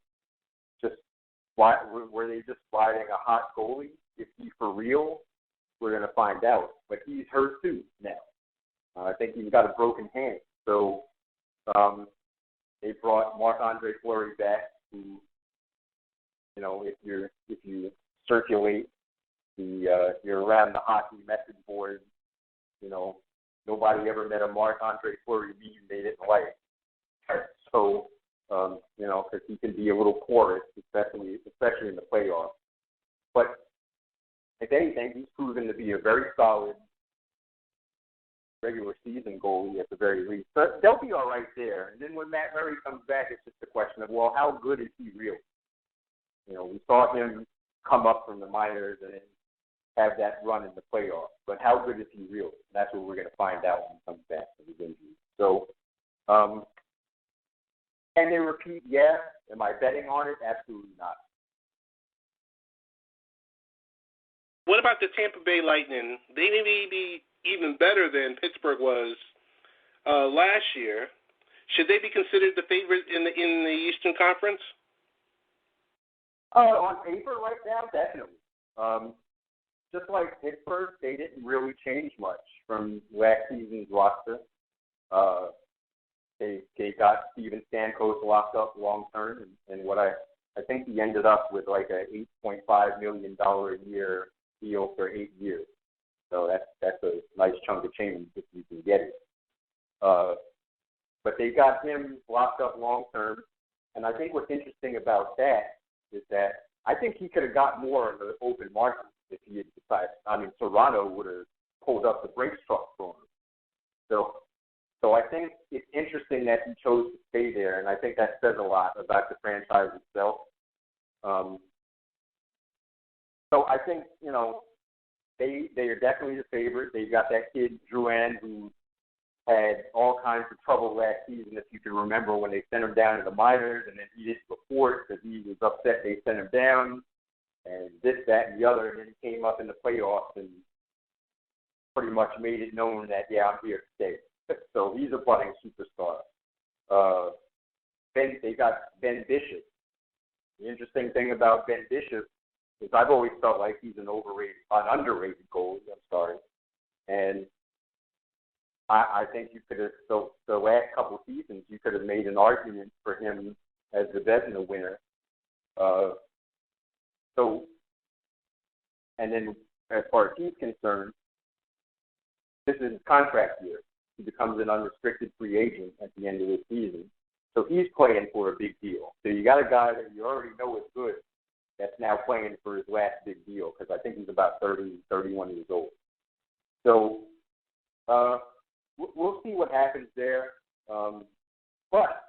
were they just riding a hot goalie? Is he for real? We're going to find out. But he's hurt too now. I think he's got a broken hand. So they brought Marc-Andre Fleury back, who, if you circulate you're around the hockey message board, nobody ever met a Marc-Andre Fleury meme they didn't like. So, because he can be a little porous, especially in the playoffs. But if anything, he's proven to be a very solid regular season goalie at the very least. But they'll be all right there. And then when Matt Murray comes back, it's just a question of, well, how good is he really? You know, we saw him come up from the minors and then have that run in the playoffs. But how good is he really? And that's what we're going to find out when he comes back from his injury. So, can they repeat? Yeah. Am I betting on it? Absolutely not. What about the Tampa Bay Lightning? They may be even better than Pittsburgh was last year. Should they be considered the favorite in the Eastern Conference? On paper right now, definitely. Just like Pittsburgh, they didn't really change much from last season's roster. They got Steven Stamkos locked up long term, and what I think he ended up with like a $8.5 million a year deal for 8 years. So that's a nice chunk of change if you can get it. But they got him locked up long term, and I think what's interesting about that is that I think he could have got more in the open market if he had decided. I mean, Toronto would have pulled up the brakes truck for him. So I think it's interesting that he chose to stay there, and I think that says a lot about the franchise itself. So I think, you know, they are definitely the favorite. They've got that kid, Drouin, who had all kinds of trouble last season, if you can remember, when they sent him down to the minors, and then he didn't report because he was upset they sent him down, and this, that, and the other, and then he came up in the playoffs and pretty much made it known that, yeah, I'm here to stay. So he's a budding superstar. They got Ben Bishop. The interesting thing about Ben Bishop is I've always felt like he's an underrated goalie. I'm sorry, and I think you could have. So the last couple of seasons, you could have made an argument for him as the Vezina winner. And then as far as he's concerned, this is his contract year. He becomes an unrestricted free agent at the end of the season. So he's playing for a big deal. So you got a guy that you already know is good that's now playing for his last big deal, because I think he's about 30, 31 years old. So we'll see what happens there. But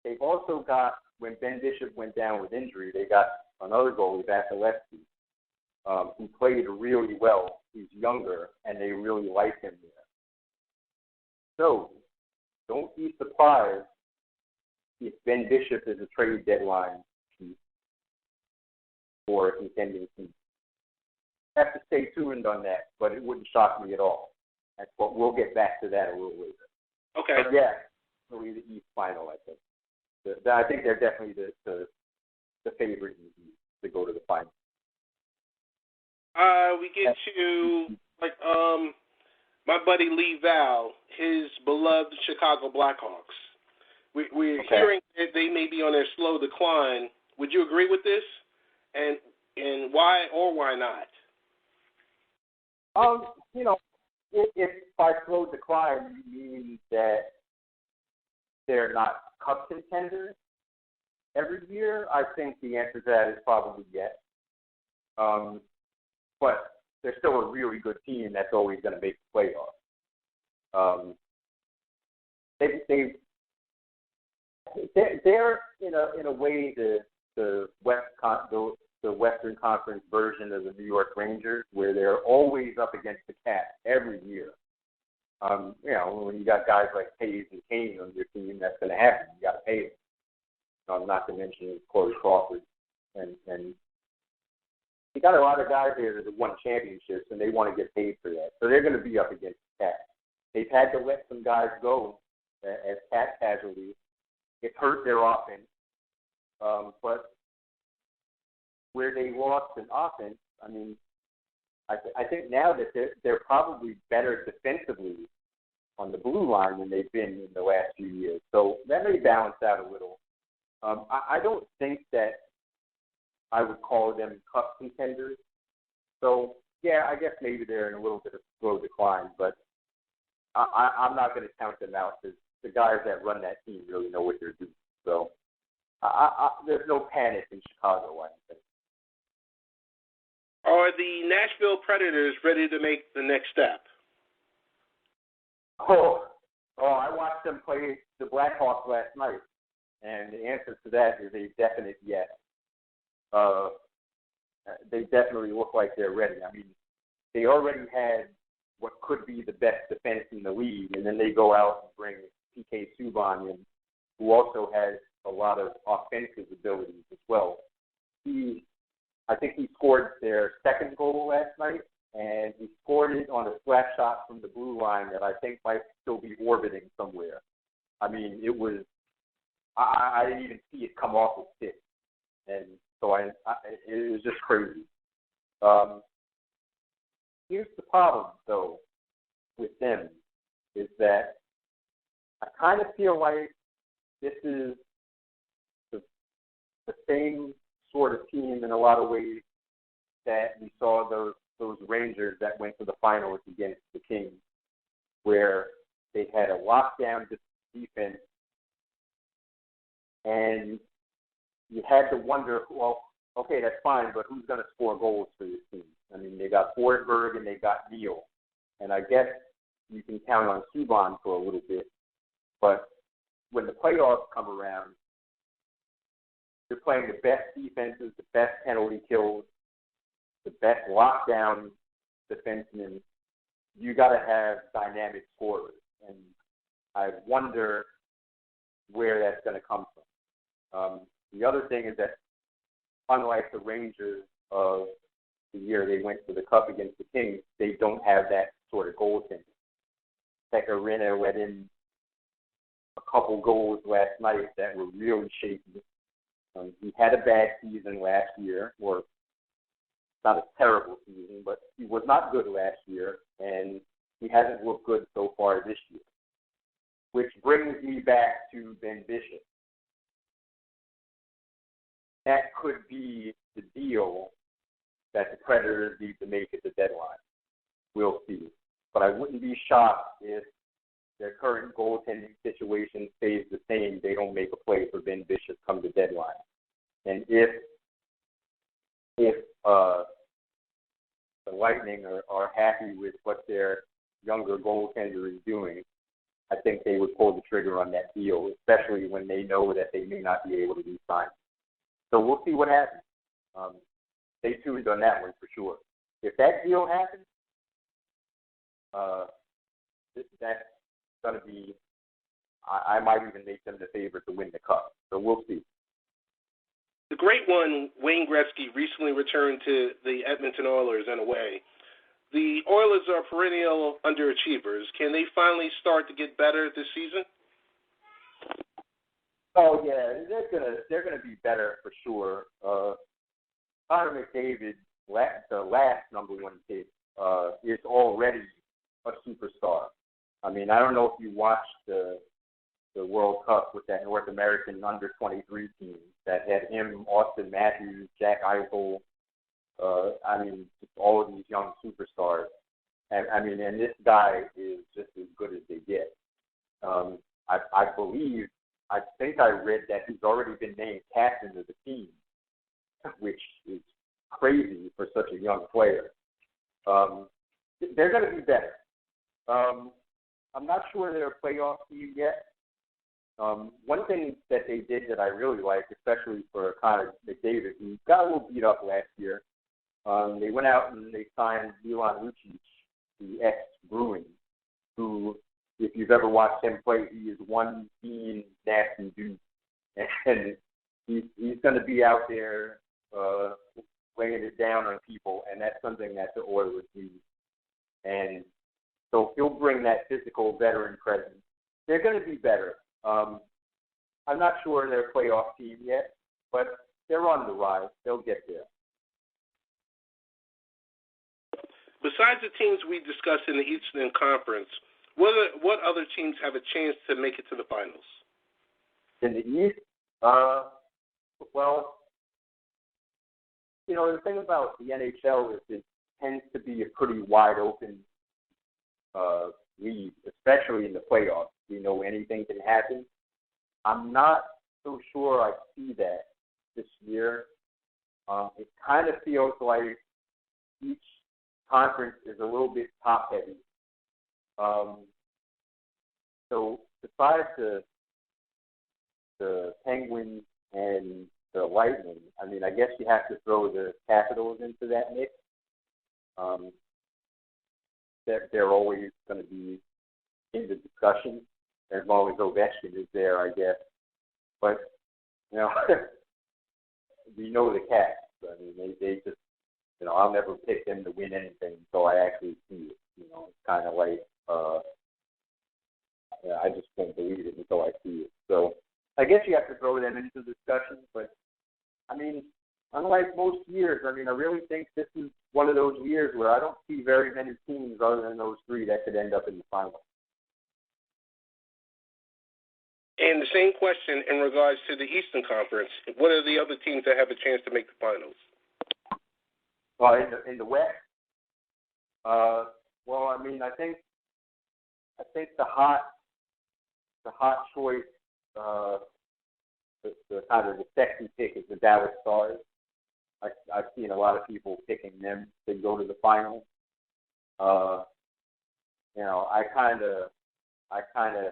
they've also got, when Ben Bishop went down with injury, they got another goalie, Vasilevsky, who played really well. He's younger, and they really like him there. So don't be surprised if Ben Bishop is a trade deadline piece for a contending team. Have to stay tuned on that, but it wouldn't shock me at all. But we'll get back to that a little later. Okay. But yeah, really the East final, I think. I think they're definitely the favorite in the East to go to the final. We get to my buddy Lee Val, his beloved Chicago Blackhawks. We're hearing that they may be on their slow decline. Would you agree with this? And why or why not? You know, if by slow decline you mean that they're not cup contenders every year, I think the answer to that is probably yes. But they're still a really good team that's always going to make the playoffs. They're in a way the Western Conference version of the New York Rangers, where they're always up against the Cats every year. You know, when you got guys like Hayes and Kane on your team, that's going to happen. You got to pay them. Not to mention Corey Crawford, and you got a lot of guys there that have won championships, and they want to get paid for that. So they're going to be up against the Cats. They've had to let some guys go as Cat casualties. It's hurt their offense. But where they lost in offense, I mean, I think now that they're probably better defensively on the blue line than they've been in the last few years. So that may balance out a little. I don't think that I would call them cup contenders. So, yeah, I guess maybe they're in a little bit of slow decline, but I'm not going to count them out because the guys that run that team really know what they're doing. So there's no panic in Chicago, I think. Are the Nashville Predators ready to make the next step? Oh, I watched them play the Blackhawks last night, and the answer to that is a definite yes. They definitely look like they're ready. I mean, they already had what could be the best defense in the league, and then they go out and bring PK Subban in, who also has a lot of offensive abilities as well. I think he scored their second goal last night, and he scored it on a slap shot from the blue line that I think might still be orbiting somewhere. I mean, it was I didn't even see it come off the stick, and so it was just crazy. Here's the problem, though, with them, is that I kind of feel like this is the same sort of team in a lot of ways that we saw those Rangers that went to the finals against the Kings, where they had a lockdown defense, and you had to wonder, well, okay, that's fine, but who's going to score goals for this team? I mean, they got Forsberg and they got Neal, and I guess you can count on Subban for a little bit, but when the playoffs come around, you're playing the best defenses, the best penalty kills, the best lockdown defensemen. You got to have dynamic scorers, and I wonder where that's going to come from. The other thing is that, unlike the Rangers of the year they went to the Cup against the Kings, they don't have that sort of goaltending. Pekka Rinne let in a couple goals last night that were really shaky. He had a bad season last year, or not a terrible season, but he was not good last year, and he hasn't looked good so far this year. Which brings me back to Ben Bishop. That could be the deal that the Predators need to make at the deadline. We'll see. But I wouldn't be shocked if their current goaltending situation stays the same. They don't make a play for Ben Bishop come the deadline. And if the Lightning are happy with what their younger goaltender is doing, I think they would pull the trigger on that deal, especially when they know that they may not be able to re-sign. So we'll see what happens. Stay tuned on that one for sure. If that deal happens, that's going to be, I might even make them the favorite to win the Cup. So we'll see. The great one, Wayne Gretzky, recently returned to the Edmonton Oilers in a way. The Oilers are perennial underachievers. Can they finally start to get better this season? Oh yeah, they're gonna be better for sure. Connor McDavid, the last number one pick, is already a superstar. I mean, I don't know if you watched the World Cup with that North American under-23 team that had him, Austin Matthews, Jack Eichel. I mean, just all of these young superstars. And this guy is just as good as they get. I think I read that he's already been named captain of the team, which is crazy for such a young player. They're going to be better. I'm not sure they're a playoff team yet. One thing that they did that I really like, especially for Connor McDavid, who got a little beat up last year, they went out and they signed Milan Lucic, the ex-Bruin, who, if you've ever watched him play, he is one mean, nasty dude. And he's going to be out there laying it down on people, and that's something that the Oilers need. And so he'll bring that physical veteran presence. They're going to be better. I'm not sure they're a playoff team yet, but they're on the rise. They'll get there. Besides the teams we discussed in the Eastern Conference, what other teams have a chance to make it to the finals? In the East, well, you know, the thing about the NHL is it tends to be a pretty wide open league, especially in the playoffs. You know, anything can happen. I'm not so sure I see that this year. It kind of feels like each conference is a little bit top heavy. So besides the Penguins and the Lightning, I mean, I guess you have to throw the Capitals into that mix. They're always going to be in the discussion as long as Ovechkin is there, I guess. But, you know, we know the Caps. I mean, they just, you know, I'll never pick them to win anything until I actually see it. You know, it's kind of like, I just can't believe it until I see it. So I guess you have to throw them into the discussion. But, I mean, unlike most years, I mean, I really think this is one of those years where I don't see very many teams other than those three that could end up in the final. And the same question in regards to the Eastern Conference. What are the other teams that have a chance to make the finals? Well, in the West, well, I mean, I think the hot choice, the kind of the sexy pick is the Dallas Stars. I've seen a lot of people picking them to go to the final. You know, I kind of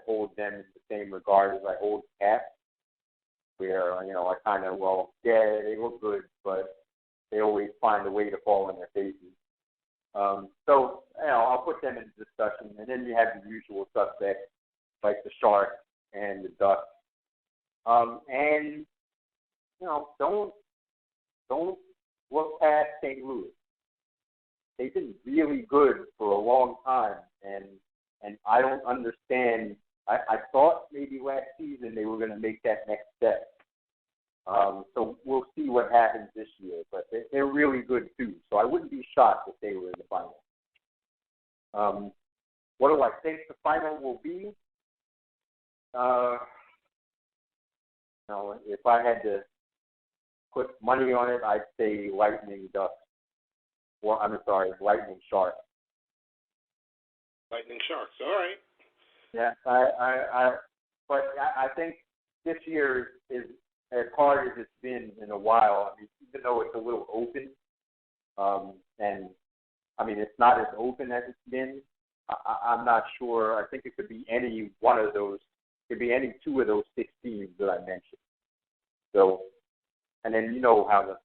hold them in the same regard as I hold Caps, where, you know, I kind of, well, yeah, they look good, but they always find a way to fall on their faces. So, you know, I'll put them in the discussion, and then you have the usual suspects like the Sharks and the Ducks. And, you know, don't look past St. Louis. They've been really good for a long time, and I don't understand. I thought maybe last season they were going to make that next step. So we'll see what happens this year. But they're really good, too. So I wouldn't be shocked if they were in the final. What do I think the final will be? If I had to put money on it, I'd say Lightning Ducks. Well, I'm sorry, Lightning Sharks. Lightning Sharks, all right. Yeah, but I think this year is as hard as it's been in a while. I mean, even though it's a little open, and I mean it's not as open as it's been. I'm not sure. I think it could be any one of those. It could be any two of those 6 teams that I mentioned. So, and then you know how the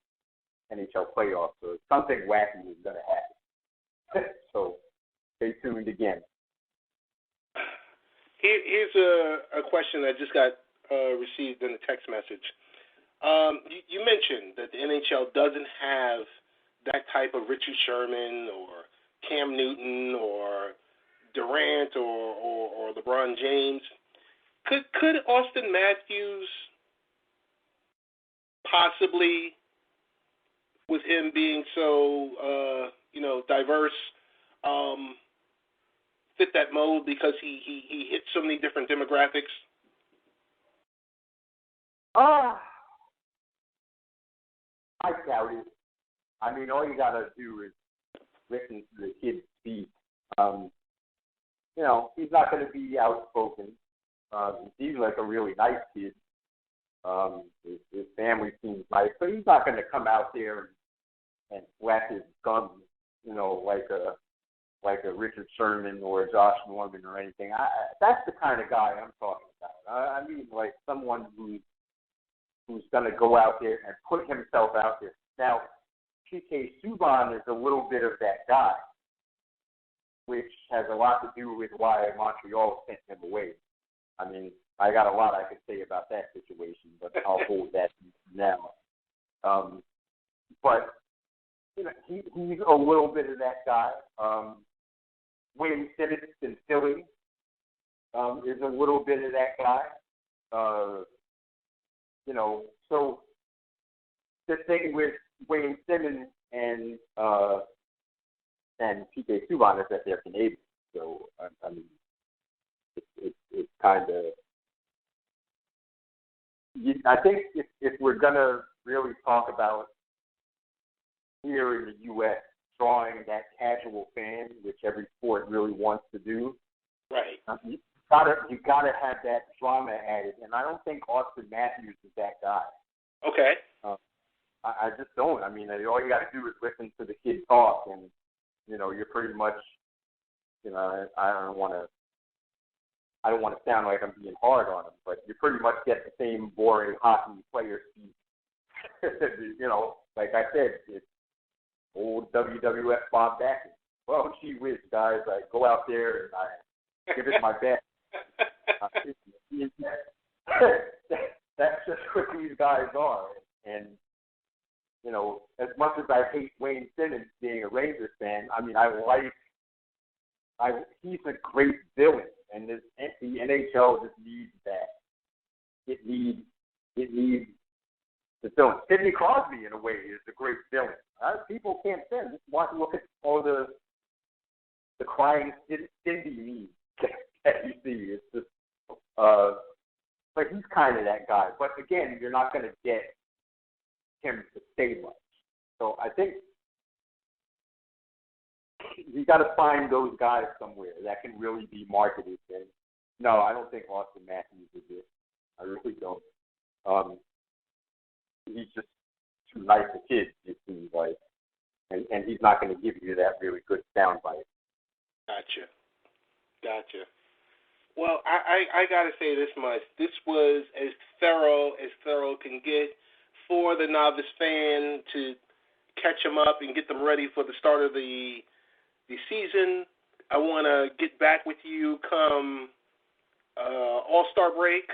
NHL Playoffs, so something wacky is going to happen. So, stay tuned again. Here's a question that just got received in a text message. You mentioned that the NHL doesn't have that type of Richard Sherman or Cam Newton or Durant or LeBron James. Could Austin Matthews possibly, with him being so diverse, fit that mold because he hits so many different demographics? I doubt it. I mean, all you gotta do is listen to the kid speak. You know, he's not going to be outspoken. He seems like a really nice kid. His family seems nice, but he's not going to come out there and flap his gums, you know, like a Richard Sherman or a Josh Norman or anything. That's the kind of guy I'm talking about. I mean, like someone who's going to go out there and put himself out there. Now, PK Subban is a little bit of that guy, which has a lot to do with why Montreal sent him away. I mean, I got a lot I could say about that situation, but I'll hold that now. But you know, he's a little bit of that guy. Wayne Simmons in Philly is a little bit of that guy. You know, so the thing with Wayne Simmons and PK Subban is that they're Canadian. So I mean, it's kind of. I think if we're gonna really talk about here in the U.S. drawing that casual fan, which every sport really wants to do, right? You gotta have that drama added, and I don't think Austin Matthews is that guy. Okay. I just don't. I mean, all you got to do is listen to the kid talk, and you're pretty much, I don't want to sound like I'm being hard on him, but you pretty much get the same boring hockey player speak. Like I said, it's old WWF Bob Backus. Well, gee whiz, guys, I go out there and I give it my best. That's just what these guys are. And, as much as I hate Wayne Simmons being a Rangers fan, I mean, he's a great villain. And the NHL just needs that. It needs the villain. Sidney Crosby, in a way, is a great villain. People can't stand it. Just look at all the crying Cindy memes that you see. It's just, but he's kind of that guy. But again, you're not going to get him to say much. So I think you got to find those guys somewhere that can really be marketed. And no, I don't think Austin Matthews is it. I really don't. He's just too nice a kid, it seems like, and he's not going to give you that really good soundbite. Gotcha. Well, I got to say this much. This was as thorough can get for the novice fan to catch them up and get them ready for the start of the season. I want to get back with you come All-Star break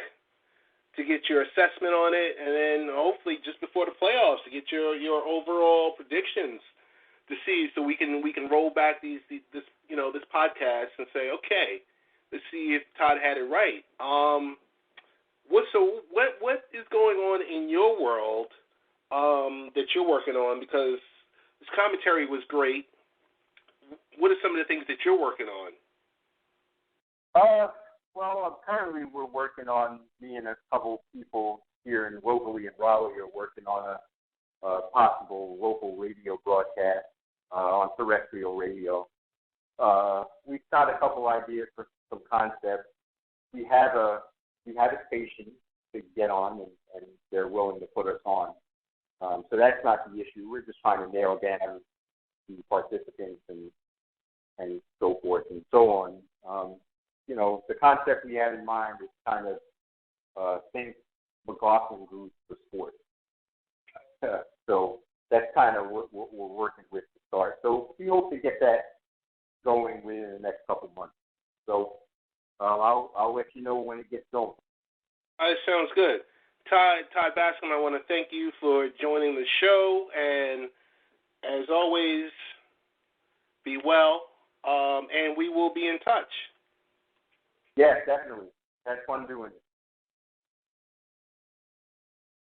to get your assessment on it, and then hopefully just before the playoffs to get your overall predictions to see, so we can roll back this podcast and say, okay, let's see if Todd had it right. What is going on in your world that you're working on? Because this commentary was great. What are some of the things that you're working on? Well, currently we're working on, me and a couple people here locally in Raleigh are working on a possible local radio broadcast on terrestrial radio. We've got a couple ideas for some concepts. We have a station to get on, and they're willing to put us on. So that's not the issue. We're just trying to nail down the participants and so forth and so on. The concept we had in mind is kind of think McLaughlin Group for sports. So that's kind of what we're working with to start. So we hope to get that going within the next couple of months. So I'll let you know when it gets going. That sounds good. Todd Bascom, I want to thank you for joining the show, and as always, be well, and we will be in touch. Yes, definitely. That's fun doing it.